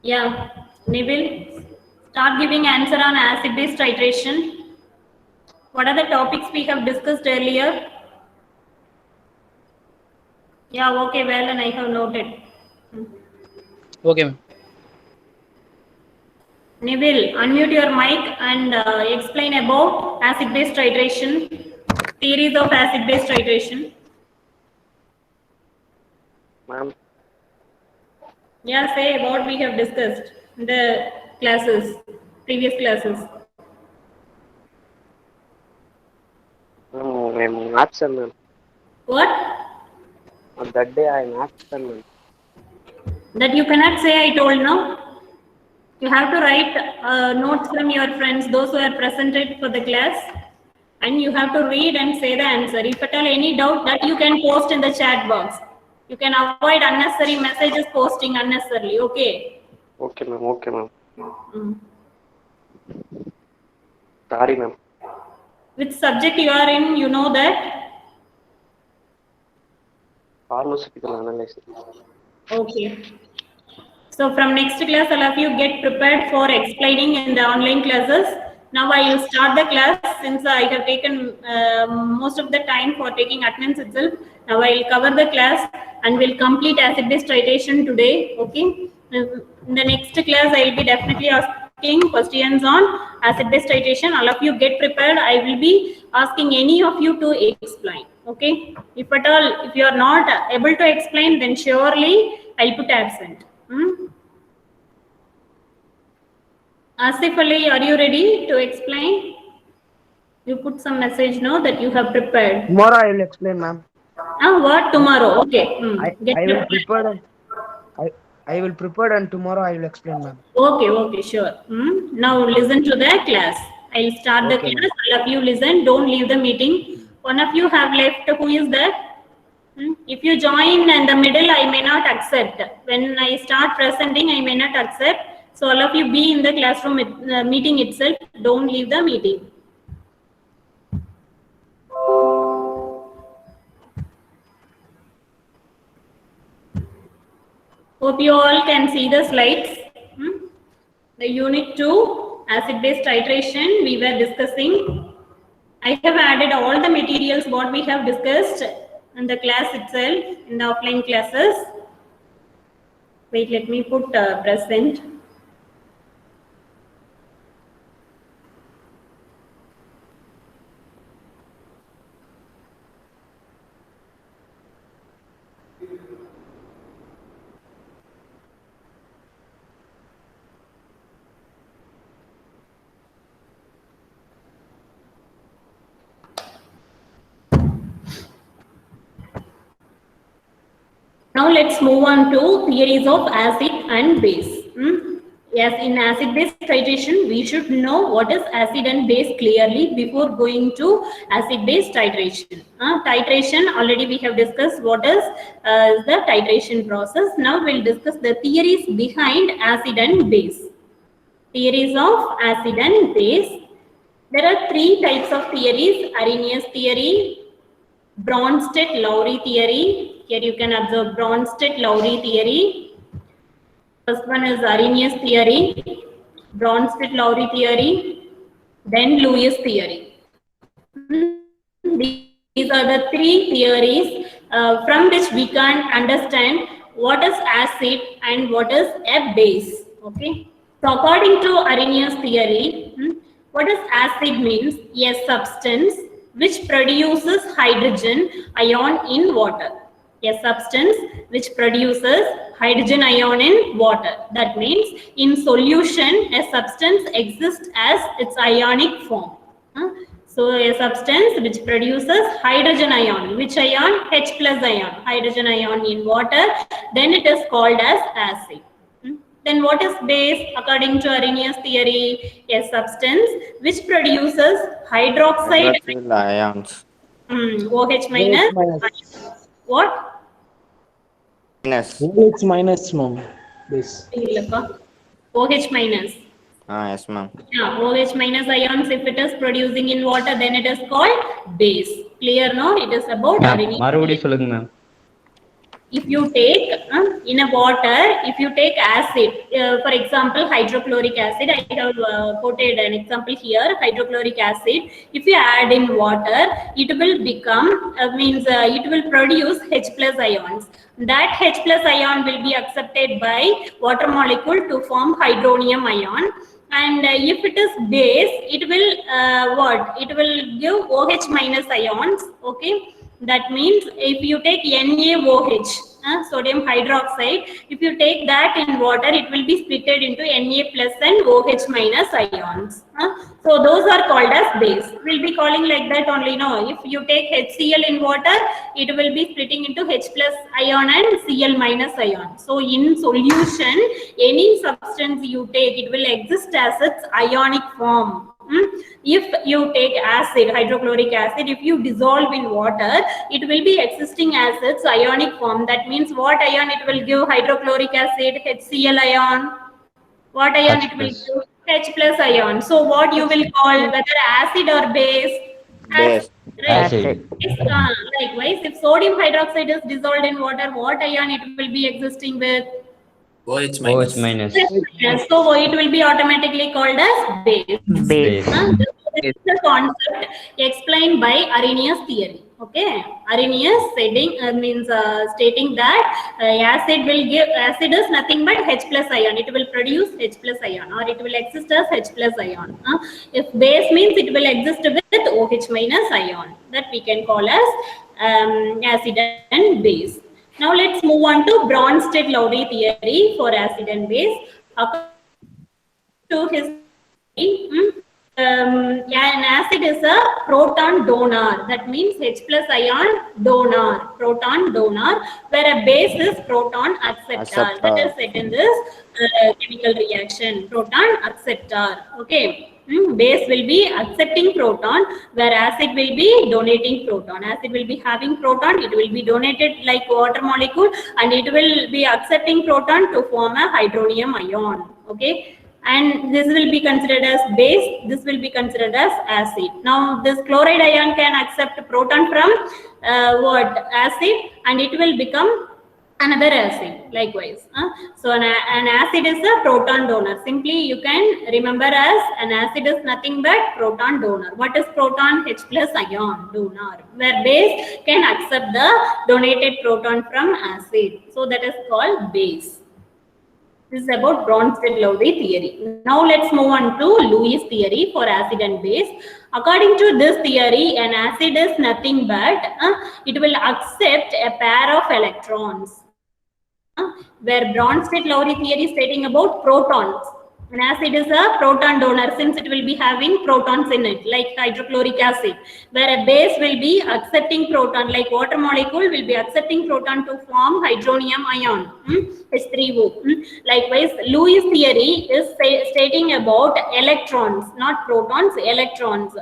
Yeah, Neville, start giving answer on acid-base titration. What are the topics we have discussed earlier? Yeah, okay, well, and I have noted. Okay, ma'am. Neville, unmute your mic and explain about acid-base titration, theories of acid-base titration. Ma'am, Yeah, say what we have discussed in the classes, previous classes. I'm absent, ma'am. What? On that day, I'm absent, ma'am. That you cannot say I told now. You have to write notes from your friends, those who are presented for the class, and you have to read and say the answer. If at all any doubt, that you can post in the chat box. You can avoid unnecessary messages posting unnecessarily. Okay. Okay, ma'am. Okay, ma'am. Mm. Sorry, ma'am. Which subject you are in, you know that? Pharmaceutical analysis. Okay. So from next class, all of you get prepared for explaining in the online classes. Now I will start the class since I have taken most of the time for taking attendance itself. Now I will cover the class and will complete acid-base titration today. Okay. In the next class, I will be definitely asking questions on acid-base titration. All of you get prepared. I will be asking any of you to explain. Okay. If at all, if you are not able to explain, then surely I'll put absent. Asif Ali, are you ready to explain? You put some message now that you have prepared. Tomorrow I will explain, ma'am. What tomorrow? Okay. Get I will prepared. prepare and I will prepare and tomorrow I will explain, ma'am. Okay, okay, sure. Now listen to the class. I'll start the Okay, class. ma'am. All of you listen. Don't leave the meeting. One of you have left. Who is that? If you join in the middle, I may not accept. When I start presenting, I may not accept. So all of you be in the classroom meeting itself. Don't leave the meeting. Hope you all can see the slides. The unit 2, acid-base titration, we were discussing. I have added all the materials what we have discussed in the class itself, in the offline classes. Wait, let me put present. Now let's move on to theories of acid and base. Yes, in acid-base titration, we should know what is acid and base clearly before going to acid-base titration. Titration, already we have discussed what is the titration process. Now we'll discuss the theories behind acid and base. Theories of acid and base. There are three types of theories: Arrhenius theory, Bronsted-Lowry theory. Here you can observe Bronsted-Lowry theory. First one is Arrhenius theory, Bronsted-Lowry theory, then Lewis theory. These are the three theories from which we can understand what is acid and what is a base. Okay. So according to Arrhenius theory, what does acid means? A substance which produces hydrogen ion in water. A substance which produces hydrogen ion in water. That means in solution, a substance exists as its ionic form. So a substance which produces hydrogen ion. Which ion? H plus ion. Hydrogen ion in water. Then it is called as acid. Then what is base? According to Arrhenius theory, a substance which produces hydroxide ions. OH minus. What? Minus. It's minus, ma'am. This. OH minus. Yes, ma'am. Yeah, OH minus ions, if it is producing in water, then it is called base. Clear, no? It is about மறுபடியும் சொல்லுங்க ma'am. if you take in a water, if you take acid, for example hydrochloric acid, I have quoted an example here, hydrochloric acid, if you add in water, it will become it will produce H plus ions. That H plus ion will be accepted by water molecule to form hydronium ion, and if it is base, it will it will give OH minus ions. Okay, that means if you take NaOH, sodium hydroxide, if you take that in water, it will be splitted into Na plus and OH minus ions. So those are called as base. We'll be calling like that only. No, if you take HCl in water, it will be splitting into H plus ion and Cl minus ion. So in solution, any substance you take, it will exist as its ionic form. If you take acid, hydrochloric acid, if you dissolve in water, it will be existing as its ionic form. That means what ion it will give? Hydrochloric acid, HCl ion. What ion it will give? H plus ion. So what you will call, whether acid or base? Base. Right. Acid. Likewise, if sodium hydroxide is dissolved in water, what ion it will be existing with? OH minus. Yes, so it will be automatically called as base. Base. This is the concept explained by Arrhenius theory. Okay, Arrhenius stating that acid is nothing but H plus ion. It will produce H plus ion, or it will exist as H plus ion. If base means it will exist with OH minus ion. That we can call as acid and base. Now let's move on to Bronsted-Lowry theory for acid and base. According to his an acid is a proton donor. That means H plus ion donor, proton donor, where a base is proton acceptor. That is set in this chemical reaction, proton acceptor. Okay. Base will be accepting proton, where acid will be donating proton. Acid will be having proton, it will be donated like water molecule, and it will be accepting proton to form a hydronium ion. Okay, and this will be considered as base, this will be considered as acid. Now this chloride ion can accept proton from acid, and it will become another acid likewise. So an acid is a proton donor. Simply you can remember as an acid is nothing but proton donor. What is proton? H plus ion donor, where base can accept the donated proton from acid. So that is called base. This is about Bronsted-Lowry theory. Now let's move on to Lewis theory for acid and base. According to this theory, an acid is nothing but it will accept a pair of electrons. Where Bronsted-Lowry theory is stating about protons. An acid is a proton donor since it will be having protons in it, like hydrochloric acid, where a base will be accepting proton, like water molecule will be accepting proton to form hydronium ion, H3O. Likewise, Lewis theory is stating about electrons, not protons, electrons.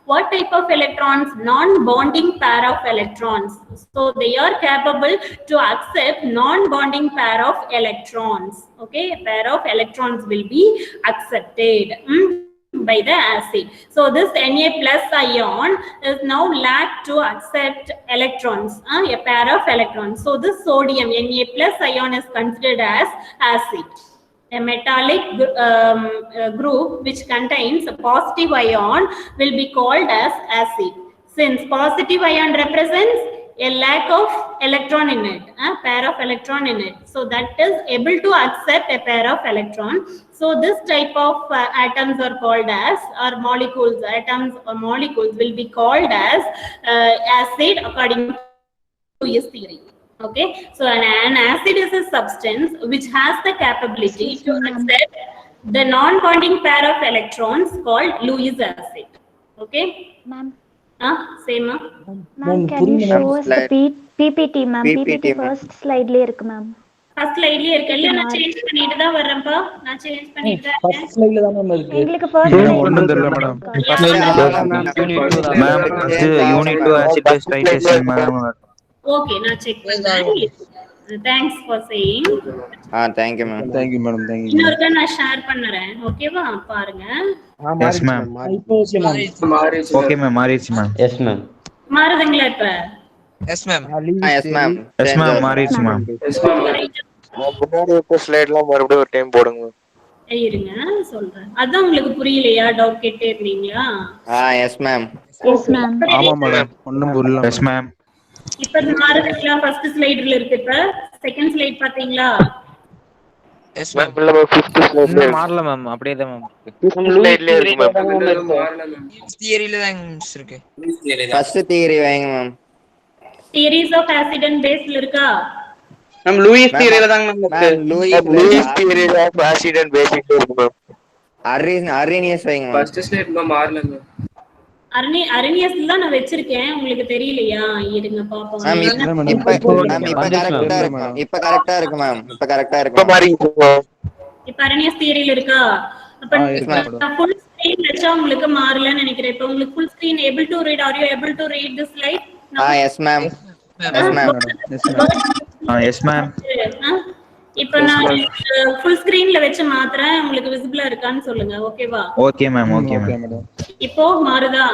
What type of electrons? Non-bonding pair of electrons. So they are capable to accept non-bonding pair of electrons. Okay, a pair of electrons will be accepted by the acid. So this Na plus ion is now lack to accept electrons, a pair of electrons. So this sodium Na plus ion is considered as acid. A metallic group which contains a positive ion will be called as acid. Since positive ion represents a lack of electron in it, a pair of electron in it. So that is able to accept a pair of electron. So this type of atoms are called as, or molecules, atoms or molecules will be called as acid according to Lewis theory. Okay, so an acid is a substance which has the capability to accept the non-bonding pair of electrons called Lewis acid. Okay. Ma'am. Same. Ma'am, can you show us the PPT, ma'am? PPT first slide la irukku, ma'am. First slide la irukku illa, na change பண்ணிட்டு தான் வரேன்ப்பா. நான் change பண்ணிட்டு தான் first ஸ்லைட்ல தான் ma'am இருக்கு. எங்களுக்கு first slide ஒண்ணும் தெரியல madam. Ma'am first unit 2 acid base titration ma'am. Okay, நான் செக் பண்றேன். Thanks for saying. thank you ma'am. Thank you madam. Thank you. இன்னொருக்க நான் ஷேர் பண்றேன். ஓகேவா? பாருங்க. Yes ma'am. இப்போ ஓகே மேம். Okay ma'am, மாறிடுச்சு ma'am. Yes ma'am. மாறுதுங்களா இப்ப? Yes, ma'am. Yes, ma'am. மாறிடுச்சு மேம். முன்னாடி இருக்க ஸ்லைட்லாம் மறுபடியும் ஒரு டைம் போடுங்க மேம். இருங்க சொல்றேன். அதான் உங்களுக்கு புரியலையா? டவுட் கேட்டே இருந்தீங்களா? Yes, ma'am. Yes ma'am. ஆமா மேடம். ஒண்ணும் புரியல. Yes, ma'am. இப்ப மாறுதுங்களா? ஃபர்ஸ்ட் ஸ்லைடுல இருக்கு. இப்ப செகண்ட் ஸ்லைட் பாத்தீங்களா? Yes, ma'am ma'am. இல்ல மேம் 5th ஸ்லைட்ல இன்னும் மாறல மேம். அப்படியே தான் மேம். 5th ஸ்லைட்ல இருக்கு மேம். தியரியில தான் இருக்கு. First theory வைங்க ma'am. Theories of acid and பேஸ்ல இருக்கா? மேம் லூயிஸ் தியரியில தாங்க மேம் இருக்கு. Ma'am, Lewis theory of acid and basic இருக்கு மேம். Arrhenius வைங்க மேம். ஃபர்ஸ்ட் ஸ்லைட் இன்னும் மாறல மேம். அரினியஸ்ல தான் நான் வச்சிருக்கேன். உங்களுக்கு தெரியலையா? இருங்க பாப்போம். மேம் இப்ப கரெக்ட்டா இருக்கு மேம். இப்ப கரெக்ட்டா இருக்கு மேம். இப்ப கரெக்ட்டா இருக்கு இப்ப மாறி இப்ப அரினியஸ் தியரியில இருக்கா? அப்ப ஃபுல் ஸ்கிரீன் வச்சா உங்களுக்கு மாறலன்னு நினைக்கிறேன். இப்ப உங்களுக்கு full screen able to read, are you able to read this slide? Yes, ma'am. Yes, ma'am. Yes, ma'am. இப்ப நான் ஃபுல் ஸ்கிரீன்ல வச்சு மாத்துறேன். உங்களுக்கு விசிபிளா இருக்கான்னு சொல்லுங்க. ஓகேவா? Okay ma'am. Okay ma'am. இப்போ மாறுதா?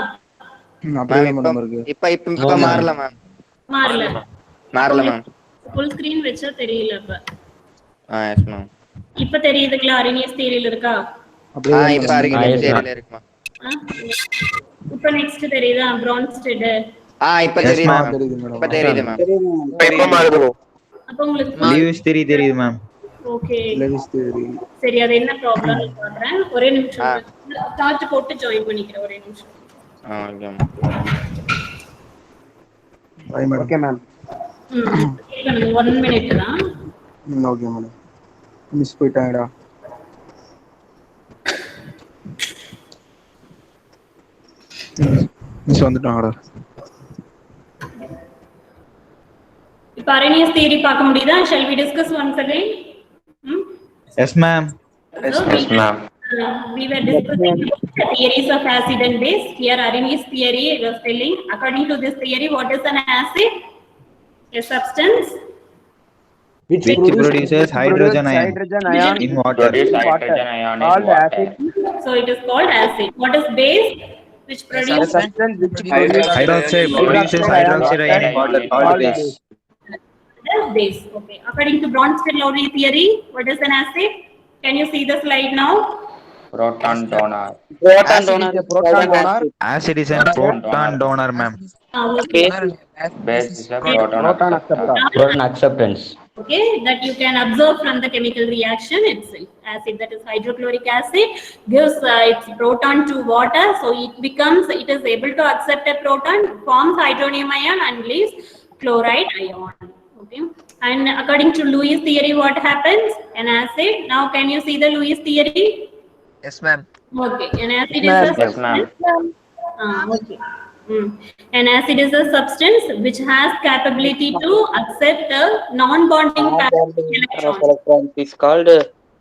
இப்ப மாறல மேம். மாறல மேம். ஃபுல் ஸ்கிரீன் வச்சா தெரியல இப்ப. Yes, ma'am. இப்ப தெரியுதுங்களா? அரினியஸ் தியரியில இருக்கா? இப்ப Arrhenius theory இருக்கு மேம். இப்ப நெக்ஸ்ட் தெரியுதா? பிரான்ஸ்டெட். இப்ப தெரியுது மேம். இப்ப தெரியுது மேம். இப்ப மாறுது. அப்ப உங்களுக்கு லூயிஸ் தியரி தெரியுது மேம். ஓகே. சரி, அது என்ன ப்ராப்ளம் பாக்குறேன். ஒரே நிமிஷம் சார்ஜ் போட்டு ஜாயின் பண்ணிக்கிறேன். ஒரே நிமிஷம். Okay ma'am. Okay ma'am. 1 minute தான். Okay madam. மிஸ் போயிட்டாங்கடா. மிஸ் வந்துட்டாங்கடா. இப்ப அரினியஸ் தியரி பார்க்க முடியுதா? shall we discuss once again? Yes, ma'am. Yes, ma'am. We were discussing the theories of acid and base. Here Arrhenius theory was telling, according to this theory, what is an acid? A substance Which produces hydrogen ion in water. Called acid. So it is called acid. What is base? Which produces Substance which produces Hydroxide produces hydroxide ion in water called base. base. Okay. According to Bronsted-Lowry theory, what is an acid? Can you see the slide now? Proton donor. Acid is a proton donor, ma'am. Okay. Base is a proton acceptor. Proton acceptance. Okay, that you can observe from the chemical reaction itself. Acid, that is hydrochloric acid, gives its proton to water, so it is able to accept a proton, forms hydronium ion and leaves chloride ion. Okay, and according to Lewis theory, what happens? An acid. Now, can you see the Lewis theory? Yes, ma'am. Okay, an acid is a substance. Okay. An acid is a substance which has capability to accept a non-bonding pair of electrons. It's called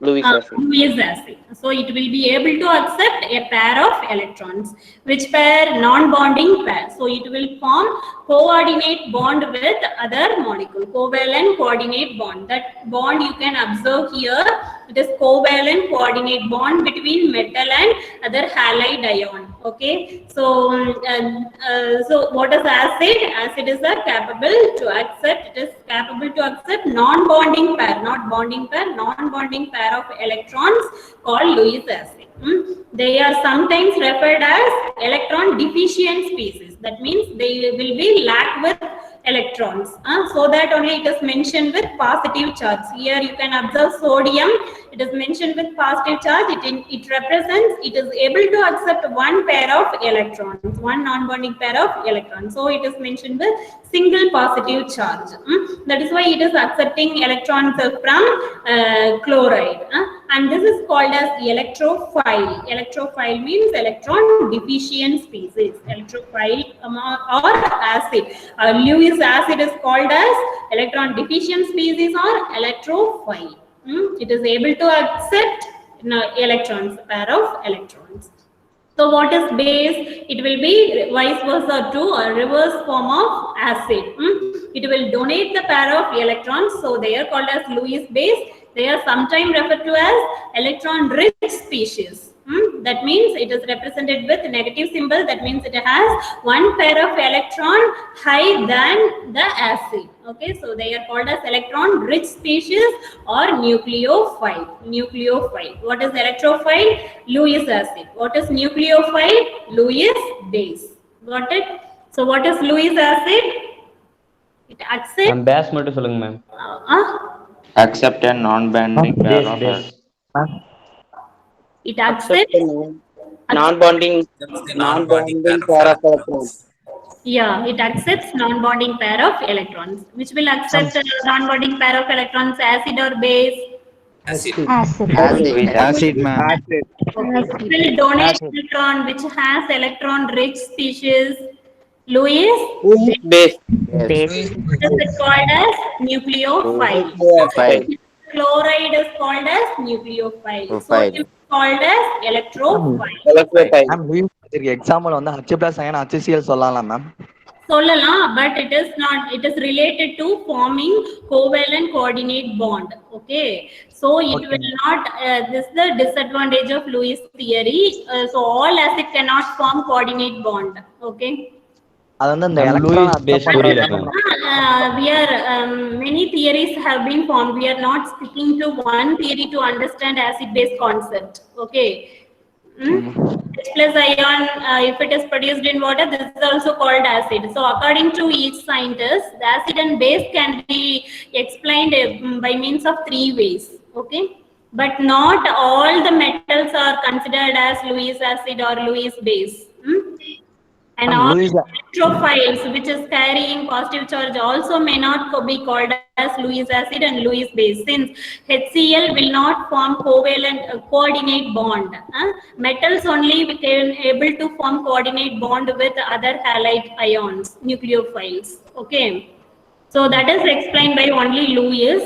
Lewis acid. Lewis acid. So it will be able to accept a pair of electrons. Which pair? Non-bonding pair. So it will form coordinate bond with other molecule. Covalent coordinate bond. That bond you can observe here. It is covalent coordinate bond between metal and other halide ion. Okay. So what is acid? Acid is capable to accept. It is capable to accept non-bonding pair, not bonding pair, non-bonding pair of electrons called Lewis acid. They are sometimes referred as electron deficient species. That means they will be lack with electrons. So that only it is mentioned with positive charge. Here you can observe sodium. It is mentioned with positive charge. It represents, it is able to accept one pair of electrons, one non-bonding pair of electrons. So it is mentioned with single positive charge. That is why it is accepting electrons from chloride. And this is called as electrophile. Electrophile means electron deficient species. Electrophile or acid. Lewis acid is called as electron deficient species or electrophile. It is able to accept electrons, pair of electrons. So what is base? It will be vice versa to a reverse form of acid. It will donate the pair of electrons. So they are called as Lewis base. They are sometimes referred to as electron rich species. That means it is represented with negative symbol. That means it has one pair of electron higher than the acid. Okay, so they are called as electron rich species or nucleophile. Nucleophile. What is electrophile? Lewis acid. What is nucleophile? Lewis base. Got it? So what is Lewis acid? It accepts. Ma'am base மட்டும் சொல்லுங்க ma'am. Accept a non-binding pair of It accepts non-bonding pair of electrons. Yeah, it accepts non-bonding pair of electrons. Which will accept a non-bonding pair of electrons, acid or base? Acid. Acid, ma'am. It will donate electron which has electron-rich species. Lewis Base. this is called as nucleophile. Chloride is called as nucleophile. Sodium is called as electrophile. Electrophile. Ma'am Lewis example வந்து H+ ion HCl சொல்லலாம் ma'am. Solala, but it is not, it is related to forming covalent coordinate bond. Okay, so it will not, this is the disadvantage of Lewis theory. So all acid cannot form coordinate bond. Okay, அது வந்து இந்த Lewis base electron we are many theories have been formed. We are not sticking to one theory to understand acid base concept. Okay. H+ ion, if it is produced in water, this is also called acid. So according to each scientist, the acid and base can be explained by means of three ways. Okay, but not all the metals are considered as Lewis acid or Lewis base. And all electrophiles which is carrying positive charge also may not be called as Lewis acid and Lewis base, since HCl will not form covalent coordinate bond. Metals only can able to form coordinate bond with other halide ions, nucleophiles. Okay, so that is explained by only Lewis,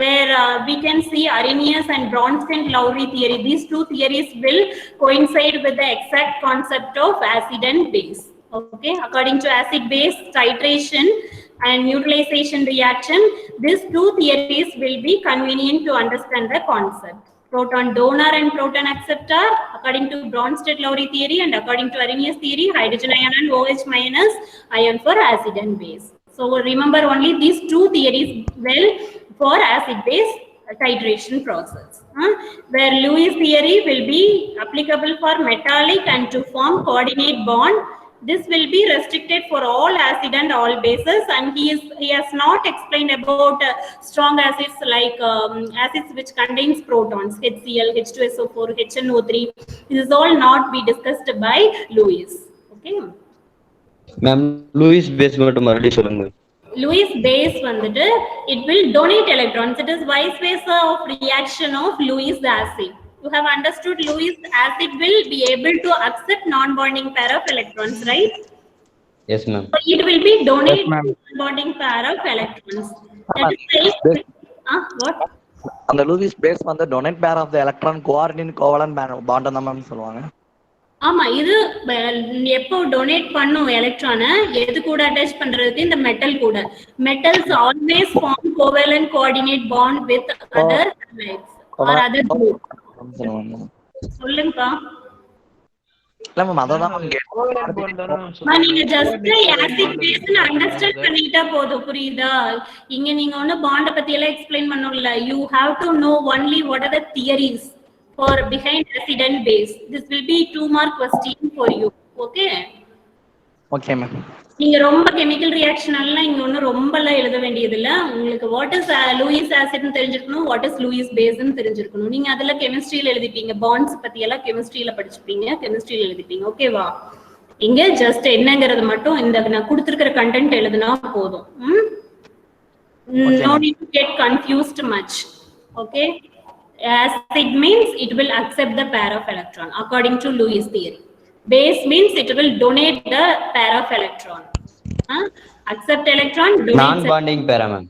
where we can see Arrhenius and Bronsted-Lowry theory. These two theories will coincide with the exact concept of acid and base. Okay, according to acid-base titration and neutralization reaction, these two theories will be convenient to understand the concept. Proton donor and proton acceptor, according to Bronsted-Lowry theory, and according to Arrhenius theory, hydrogen ion and OH minus ion for acid and base. So remember only these two theories well for acid-base titration process, where Lewis theory will be applicable for metallic and to form coordinate bond. This will be restricted for all acid and all bases, and he has not explained about strong acids like acids which contains protons, HCl, H2SO4, HNO3. This is all not be discussed by Lewis. Okay. Ma'am Lewis base மட்டும் மறுபடியும் சொல்லுங்க. Lewis base வந்துட்டு it will donate electrons. It is vice versa of reaction of Lewis acid. You have understood Lewis acid will be able to accept non-bonding pair of electrons, right? Yes, ma'am. So it will be donate non-bonding pair of electrons. That is why, what? அந்த Lewis base வந்து donate pair of the electron coordinate covalent bond தான் ma'am சொல்லுவாங்க. ஆமா, இது எப்போ donate பண்ணும் எலக்ட்ரானை எது கூட அட்டாச் பண்றதுக்கு? இந்த மெட்டல் கூட. Metals always form covalent coordinate bond with other halides or other group. சொல்லுங்கப்பா. இல்ல மேம் அததான் மேம் கேட்டேன். நீங்க ஜஸ்ட் ஆசிட் பேஸ் அண்டர்ஸ்டாண்ட் பண்ணிட்டா போதும், புரியுதா? இங்க நீங்க ஒண்ணு பாண்ட் பத்தி எல்லாம் எக்ஸ்பிளைன் பண்ணணும்ல. You have to know only what are the theories for behind acid and base. This will be 2 mark question for you. Okay. Okay ma'am. நீங்க ரொம்ப கெமிக்கல் ரியாக்ஷன் எல்லாம் இங்க ஒண்ணு ரொம்ப எல்லாம் எழுத வேண்டியது இல்ல. உங்களுக்கு வாட் இஸ் லூயிஸ் ஆசிட்னு தெரிஞ்சிருக்கணும், வாட் இஸ் லூயிஸ் பேஸ்னு தெரிஞ்சிருக்கணும். நீங்க அதுல கெமிஸ்ட்ரியில எழுதிப்பீங்க, பாண்ட்ஸ் பத்தி எல்லாம் கெமிஸ்ட்ரியில படிச்சுப்பீங்க, கெமிஸ்ட்ரியில எழுதிப்பீங்க. ஓகேவா? இங்க ஜஸ்ட் என்னங்கிறது மட்டும் இந்த நான் கொடுத்திருக்கிற கண்டென்ட் எழுதுனா போதும். No need to get confused much. Okay. Acid means it will accept the pair of electron according to Lewis theory. Base means it will donate the pair of electron. Accept electron, donate non-bonding pair, ma'am.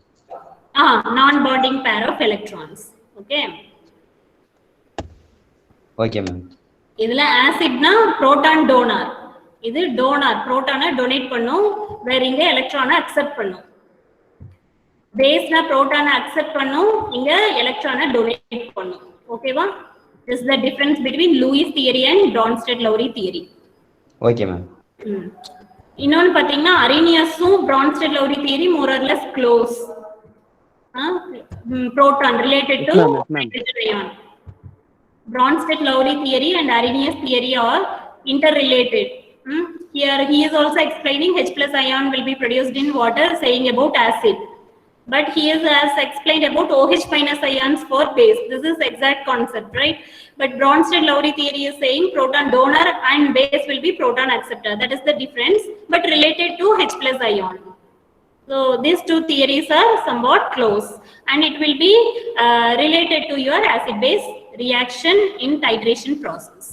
Non-bonding pair of electrons. Okay. Okay, ma'am. இதுல ஆசிட்னா proton donor. இது donor, புரோட்டானை donate பண்ணும், வேற இங்க எலக்ட்ரானை accept பண்ணும். பேஸ்னா புரோட்டானை accept பண்ணும், இங்க எலக்ட்ரானை டொனேட் பண்ணும். ஓகேவா? This is the difference between Lewis theory and Bronsted-Lowry theory. Okay, ma'am. இன்னொன்னு பாத்தீங்கன்னா Arrhenius-உம் Bronsted-Lowry theory more or less close. Proton related to hydrogen ion. Bronsted-Lowry theory and Arrhenius theory are interrelated. Here he is also explaining H plus ion will be produced in water, saying about acid. But he has explained about OH minus ions for base. This is exact concept, right? But Bronsted-Lowry theory is saying proton donor and base will be proton acceptor. That is the difference, but related to H plus ion. So these two theories are somewhat close, and it will be related to your acid-base reaction in titration process.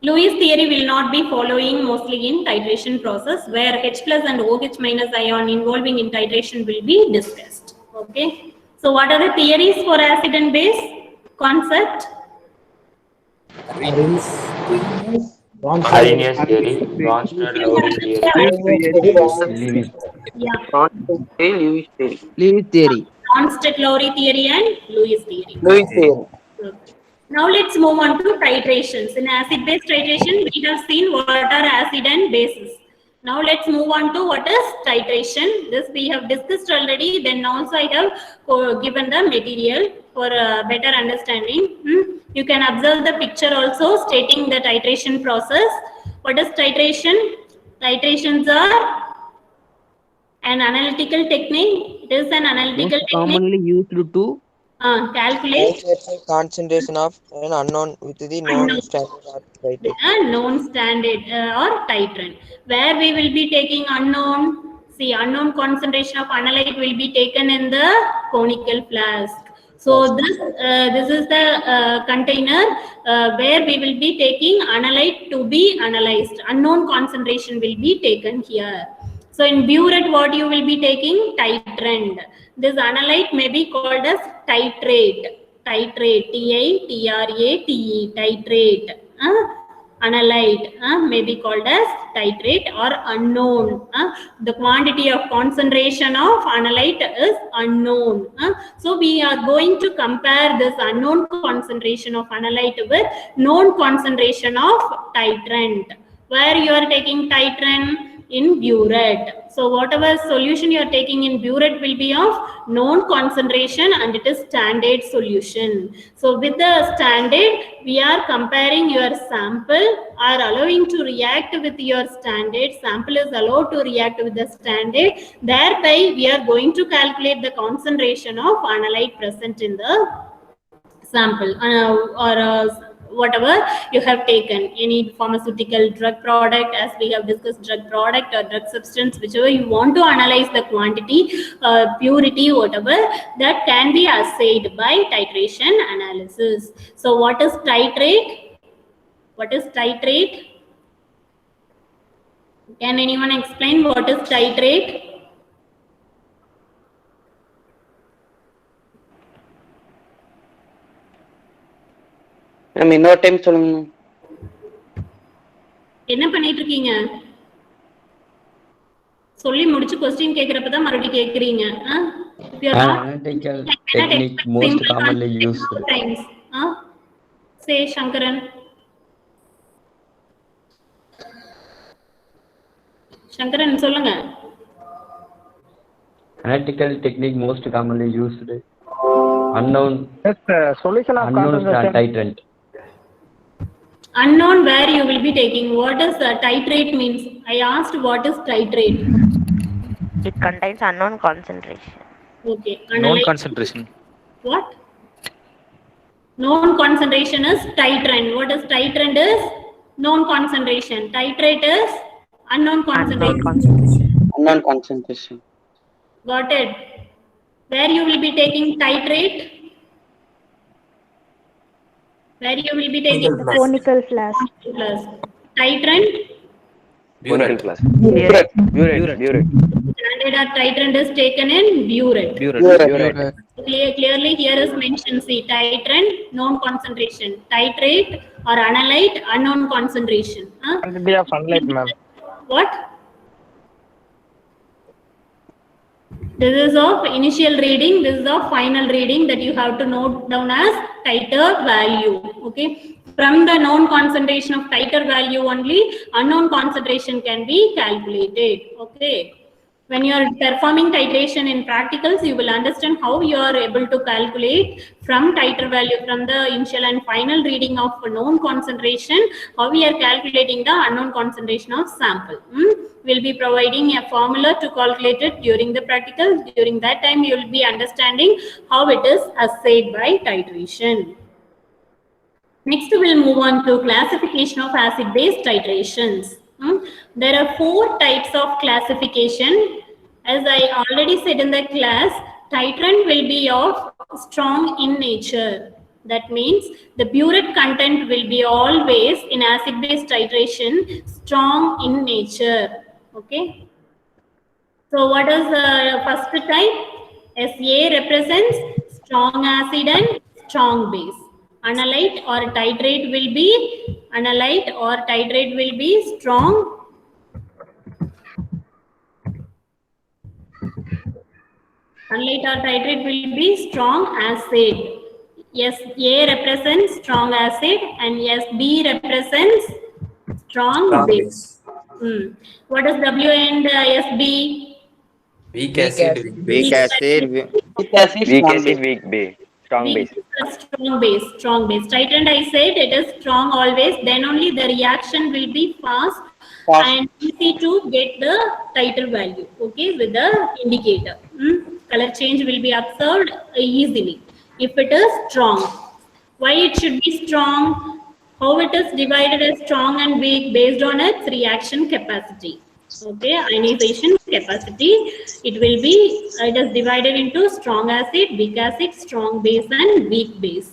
Lewis theory will not be following mostly in titration process, where H plus and OH minus ion involving in titration will be discussed. Okay. So what are the theories for acid and base concept? Arrhenius theory, Bronsted-Lowry theory. Yeah. Lewis theory. Bronsted-Lowry theory and Lewis theory. Okay. Now let's move on to titrations. In acid-base titration, we have seen what are acid and bases. Now let's move on to what is titration. This we have discussed already. Then also I have given the material for better understanding. You can observe the picture also stating the titration process. What is titration? Titrations are an analytical technique. It is an analytical technique. Commonly used to calculate concentration of an unknown with the known standard or titrant. Known standard or titrant, where we will be taking unknown. See, unknown concentration of analyte will be taken in the conical flask. So this is the container where we will be taking analyte to be analyzed. Unknown concentration will be taken here. So in burette, what you will be taking? Titrant. This analyte may be called as titrate. Titrate. T-I-T-R-A-T-E. Titrate. Analyte may be called as titrate or unknown. The quantity of concentration of analyte is unknown. So we are going to compare this unknown concentration of analyte with known concentration of titrant. Where you are taking titrant? In burette. So whatever solution you are taking in burette will be of known concentration, and it is standard solution. So with the standard, we are comparing your sample or allowing to react with your standard. Sample is allowed to react with the standard. Thereby, we are going to calculate the concentration of analyte present in the sample whatever you have taken, any pharmaceutical drug product, as we have discussed, drug product or drug substance, whichever you want to analyze the quantity, purity, whatever, that can be assayed by titration analysis. So what is titrate? What is titrate? Can anyone explain what is titrate? இன்னொரு time சொல்லுங்க. என்ன பண்ணிட்டு இருக்கீங்க? சொல்லி முடிச்சு question கேக்குறப்ப தான் மறுபடியும் கேக்குறீங்க. Analytical technique most commonly used. Say Shankaran. Shankaran சொல்லுங்க. Analytical technique most commonly used. Unknown. Solution of unknown concentration. titrant. Unknown, where you will be taking. What is titrate means? I asked what is titrate. It contains unknown concentration. Okay. Known concentration. What? Known concentration is titrant. What is titrant is? Known concentration. Titrate is unknown concentration. Unknown concentration. Got it. Where you will be taking titrate? Where you will be taking Conical flask. Titrant? Burette class. Burette. Standard or titrant is taken in burette. Clearly here is mentioned, see, titrant, known concentration. Titrate or analyte, unknown concentration. Quantity of analyte, ma'am. What? This is of initial reading. This is of final reading that you have to note down as titer value. Okay. From the known concentration of titer value only, unknown concentration can be calculated. Okay. When you are performing titration in practicals, you will understand how you are able to calculate from titer value, from the initial and final reading of known concentration, how we are calculating the unknown concentration of sample. We'll be providing a formula to calculate it during the practical. During that time, you will be understanding how it is assayed by titration. Next, we'll move on to classification of acid-base titrations. There are 4 types of classification. As I already said in the class, titrant will be of strong in nature. That means the burette content will be always in acid-base titration strong in nature. Okay. So what is the first type? SA represents strong acid and strong base. Analyte or titrate will be strong. Analyte or titrate will be strong acid. SA represents strong acid and SB represents strong base. What is W and SB? Weak acid. Weak acid. Weak base. Strong base. Strong base. Titrant, I said it is strong always. Then only the reaction will be fast and easy to get the titer value. Okay, with the indicator. Color change will be observed easily. If it is strong, why it should be strong? How it is divided as strong and weak based on its reaction capacity. Okay, ionization capacity. It is divided into strong acid, weak acid, strong base and weak base.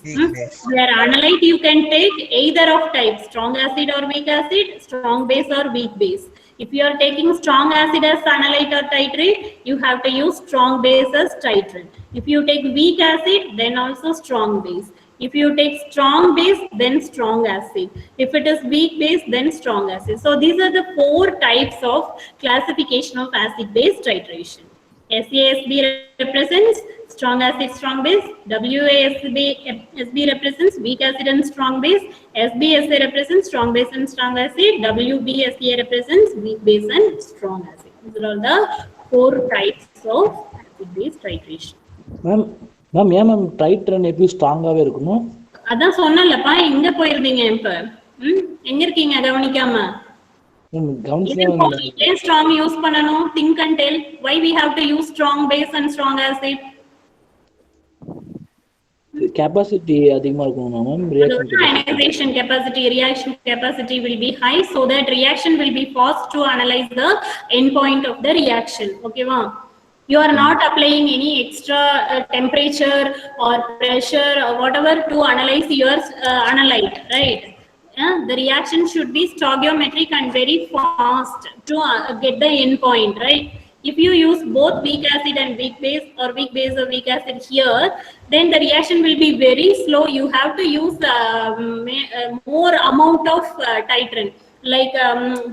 Where analyte you can take either of types, strong acid or weak acid, strong base or weak base. If you are taking strong acid as analyte or titrate, you have to use strong base as titrant. If you take weak acid, then also strong base. If you take strong base, then strong acid. If it is weak base, then strong acid. So these are the 4 types of classification of acid-base titration. SASB represents strong acid, strong base. WASB represents weak acid and strong base. SBSA represents strong base and strong acid. WBSA represents weak base and strong acid. These are all the 4 types of acid-base titration. Ma'am ஏன் ma'am டைட்ரன் எப்படி ஸ்ட்ராங்காவே இருக்கணும்? அதான் சொன்னலப்பா, எங்க போயிருந்தீங்க இப்ப? எங்க இருக்கீங்க கவனிக்காம? ஏன் ஸ்ட்ராங் யூஸ் பண்ணணும்? Think and tell. Why we have to use strong base and strong acid? Capacity அதிகமா இருக்கணும் ma'am. Ionization capacity, reaction capacity will be high so that reaction will be fast to analyze the end point of the reaction. Okay va? You are not applying any extra temperature or pressure or whatever to analyze your analyte, right? The reaction should be stoichiometric and very fast to get the end point, right? If you use both weak acid and weak base or weak base or weak acid here, then the reaction will be very slow. You have to use more amount of titrant. Like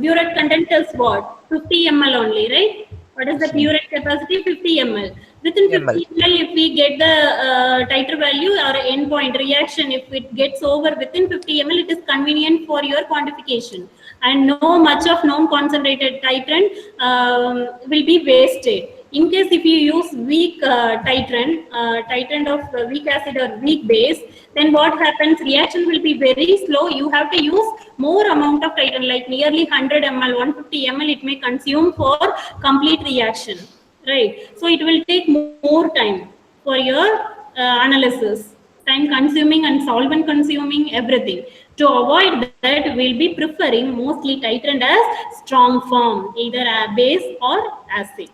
burette content is what? 50 ml only, right? What is the burette capacity? 50 ml. Within 50 ml, if we get the titer value or endpoint reaction, if it gets over within 50 ml, it is convenient for your quantification. And no much of non-concentrated titrant will be wasted. In case if you use weak titrant of weak acid or weak base, then what happens? Reaction will be very slow. You have to use more amount of titrant, like nearly 100 ml, 150 ml it may consume for complete reaction, right? So it will take more time for your analysis, time consuming and solvent consuming, everything. To avoid that, we'll be preferring mostly titrant as strong form, either a base or acid.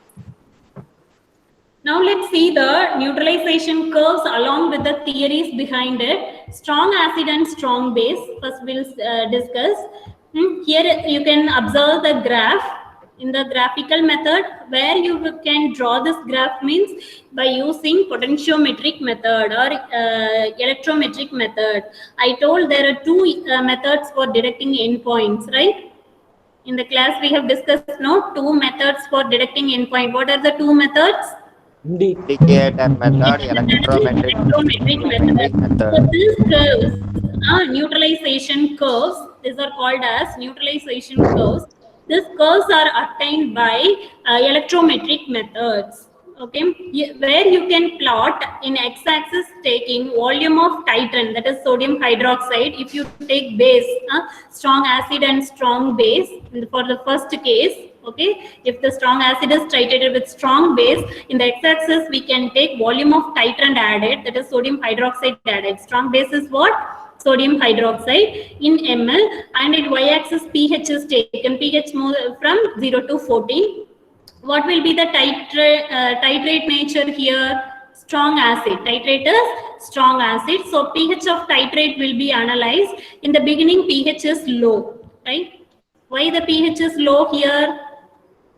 Now let's see the neutralization curves along with the theories behind it. Strong acid and strong base. First we'll discuss. Here you can observe the graph in the graphical method. Where you can draw this graph means by using potentiometric method or electrometric method. I told there are 2 methods for detecting endpoints, right? In the class we have discussed 2 methods for detecting endpoint. What are the 2 methods? indicator method, electrometric Electrometric method. So method. these curves, neutralization curves, these are called as neutralization curves. These curves are obtained by electrometric methods. Okay, where you can plot in x-axis taking volume of titran, that is sodium hydroxide. If you take base, strong acid and strong base for the first case. Okay, if the strong acid is titrated with strong base, in the x-axis we can take volume of titran added, that is sodium hydroxide added. Strong base is what? Sodium hydroxide in ml, and in y-axis pH is taken, pH from 0 to 14. What will be the titrate nature here? Strong acid. Titrate is strong acid. So pH of titrate will be analyzed. In the beginning, pH is low, right? Why the pH is low here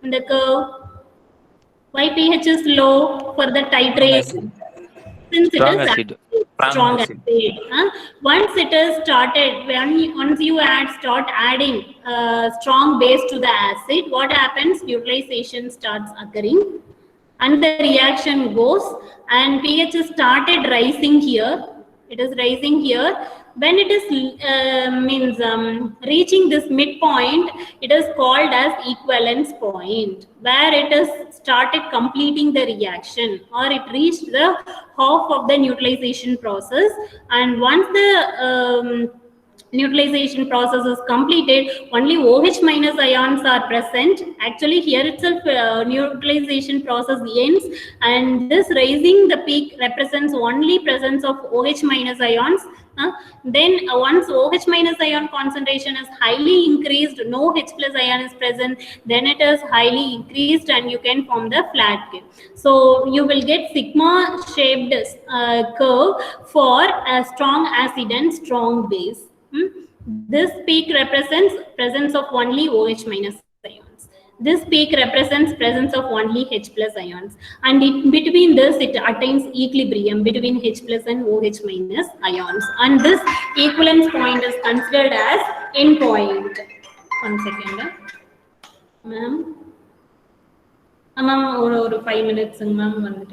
in the curve? Why pH is low for the titrate? Since Strong it is acid. strong acid. Once it is started, once you start adding strong base to the acid, what happens? Neutralization starts occurring, and the reaction goes, and pH is started rising here. It is rising here. When it is reaching this midpoint, it is called as equivalence point, where it is started completing the reaction, or it reached the half of the neutralization process. And once the neutralization process is completed, only OH minus ions are present. Actually, here itself neutralization process ends, and this raising the peak represents only presence of OH minus ions. Then once OH minus ion concentration is highly increased, no H plus ion is present, then it is highly increased and you can form the flat curve. So you will get sigma shaped curve for a strong acid and strong base. This peak represents presence of only OH minus ions. This peak represents presence of only H plus ions. And in between this, it attains equilibrium between H plus and OH minus ions. And this equivalence point is considered as end point. 1 second. Ma'am. Ma'am, or 5 minutes, ma'am.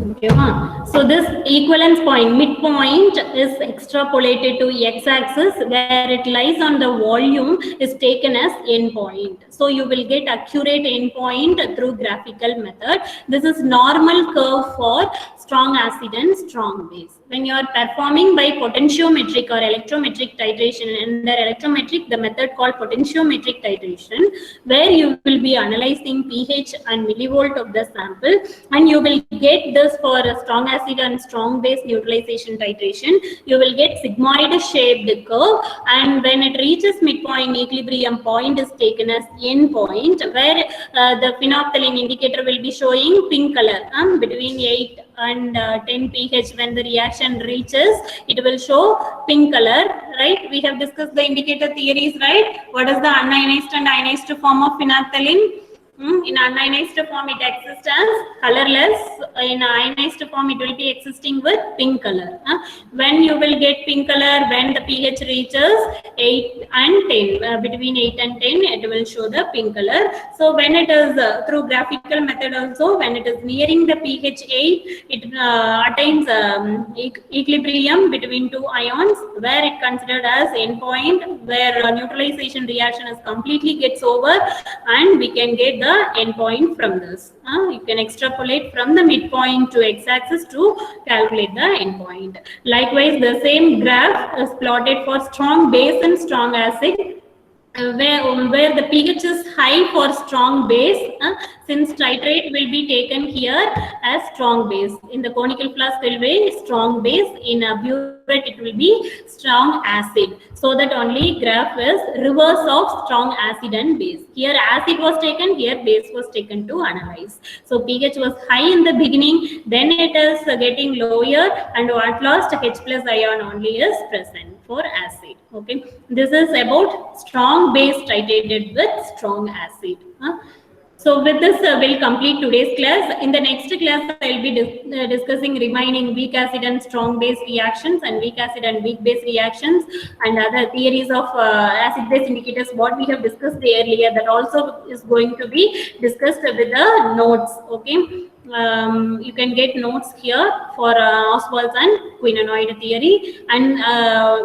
Okay, so this equivalence point, midpoint, is extrapolated to x-axis, where it lies on the volume is taken as endpoint. So you will get accurate endpoint through graphical method. This is normal curve for strong acid and strong base. When you are performing by potentiometric or electrometric titration, and the electrometric, the method called potentiometric titration, where you will be analyzing pH and millivolt of the sample, and you will get this for a strong acid and strong base neutralization titration. You will get sigmoid shaped curve, and when it reaches midpoint, equilibrium point is taken as end point, where the phenolphthalein indicator will be showing pink color between 8 and 10 pH. When the reaction reaches, it will show pink color, right? We have discussed the indicator theories, right? What is the unionized and ionized form of phenolphthalein? In unionized form, it exists as colorless. In ionized form, it will be existing with pink color. When you will get pink color, when the pH reaches 8 and 10, between 8 and 10, it will show the pink color. So when it is through graphical method also, when it is nearing the pH 8, it attains equilibrium between two ions, where it considered as endpoint, where neutralization reaction is completely gets over, and we can get the endpoint from this. You can extrapolate from the midpoint to x-axis to calculate the endpoint. Likewise, the same graph is plotted for strong base and strong acid, where the pH is high for strong base, since titrate will be taken here as strong base. In the conical flask, it will be strong base. In a burette, it will be strong acid. So that only graph is reverse of strong acid and base. Here acid was taken, here base was taken to analyze. So pH was high in the beginning, then it is getting lower, and at last H plus ion only is present for acid. Okay, this is about strong base titrated with strong acid. So with this, we'll complete today's class. In the next class, I'll be discussing remaining weak acid and strong base reactions and weak acid and weak base reactions and other theories of acid base indicators, what we have discussed earlier. That also is going to be discussed with the notes. Okay. You can get notes here for Ostwald's and quinonoid theory, and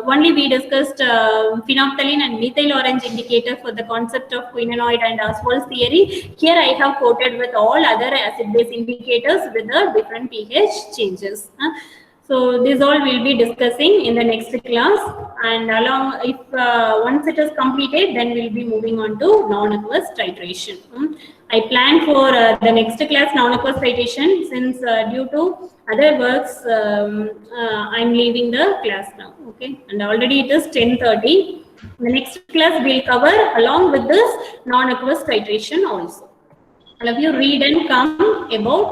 only we discussed phenolphthalein and methyl orange indicator for the concept of quinonoid and Ostwald's theory. Here I have quoted with all other acid base indicators with the different pH changes. So this all we'll be discussing in the next class, and along if once it is completed, then we'll be moving on to non-aqueous titration. I plan for the next class non-aqueous titration, since due to other works I'm leaving the class now. Okay, and already it is 10:30. The next class will cover along with this non-aqueous titration also. All of you read and come about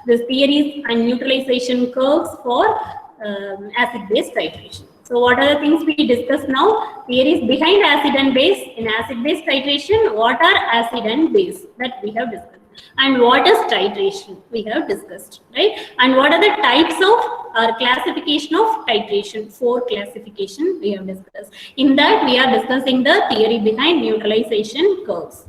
the theories and neutralization curves for acid-base titration. So what are the things we discussed now? Theories behind acid and base. In acid-base titration, what are acid and base? That we have discussed. And what is titration? We have discussed, right? And what are the types of classification of titration? 4 classification we have discussed. In that, we are discussing the theory behind neutralization curves.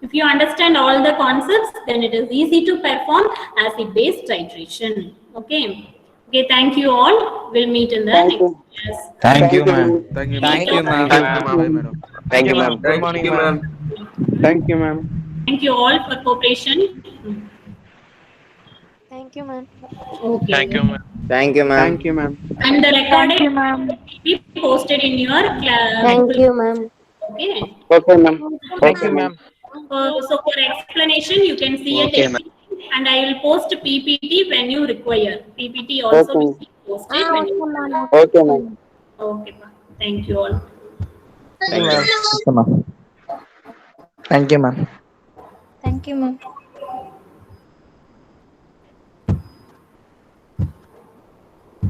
If you understand all the concepts, then it is easy to perform acid-base titration. Okay. Okay, thank you all. We'll meet in the next class. Thank you, ma'am. Thank you, ma'am. Thank you, ma'am. Thank you, ma'am. Thank you all for cooperation. Thank you, ma'am. Okay. Thank you, ma'am. Thank you, ma'am. And the recording ma'am. will be posted in your class. Thank you, ma'am. Okay. Okay, ma'am. Thank you, ma'am. So for explanation, you can see it, and I will post PPT when you require. PPT also will be posted when you require. Okay, ma'am. Okay, thank you all. Thank you, ma'am. Thank you, ma'am. Thank you, ma'am.